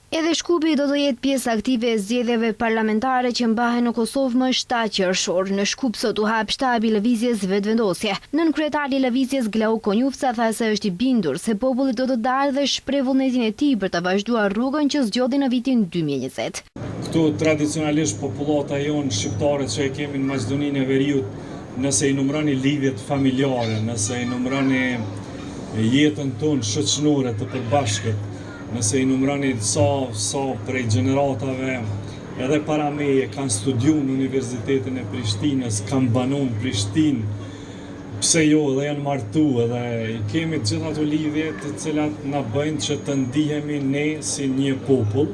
Edhe Shkupi do të jetë pjesë aktive e zgjedhjeve parlamentare që mbahen në Kosovë më 7 qershor. Në Shkup sot u hap shtabi i lëvizjes vetvendosje. Nënkryetari i lëvizjes Glauk Konjufca tha se është i bindur se populli do të dalë dhe shpreh vullnetin e tij për të vazhduar rrugën që zgjodhi në vitin 2020. Këtu tradicionalisht popullata jonë shqiptare që e kemi në Maqedoninë e Veriut, nëse i numëroni lidhjet familjare, nëse i numëroni jetën tonë shoqërore të përbashkët, nëse i numëroni sa prej gjeneratave edhe para meje kanë studiu në Universitetin e Prishtinës, kanë banu në Prishtinë, pse jo edhe janë martu edhe i kemi gjitha ato lidhje të cilat na bëjnë që të ndihemi ne si një popull,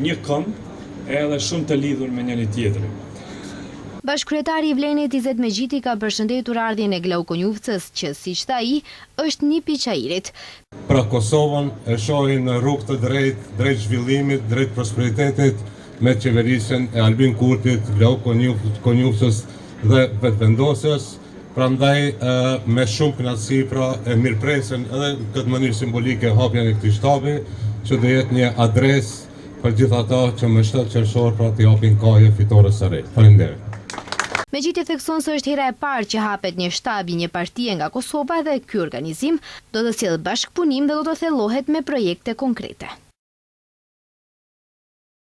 një këmbë edhe shumë të lidhur me njëri tjetrin. Bashkëkryetari i Vlenit Izet Megjiti ka përshëndetur ardhjen e Glauk Konjufcës që, siç tha ai, është një piçairit. Pra Kosovën e shohin në rrugë të drejt zhvillimit, drejt prosperitetit me qeverisjen e Albin Kurtit, Glauk Konjufcës dhe vetvendosjes. Prandaj me shumë kënaqësi e mirëpresim edhe në këtë mënyrë simbolike hapjen e këtij shtabi, që do jetë një adresë për gjithë ata që më 7 qershor të japin kaje fitores së re. Faleminderit. Megjiti thekson se është hera e parë që hapet një shtab i një partie nga Kosova dhe ky organizim do të sjellë bashkëpunim dhe do të thellohet me projekte konkrete.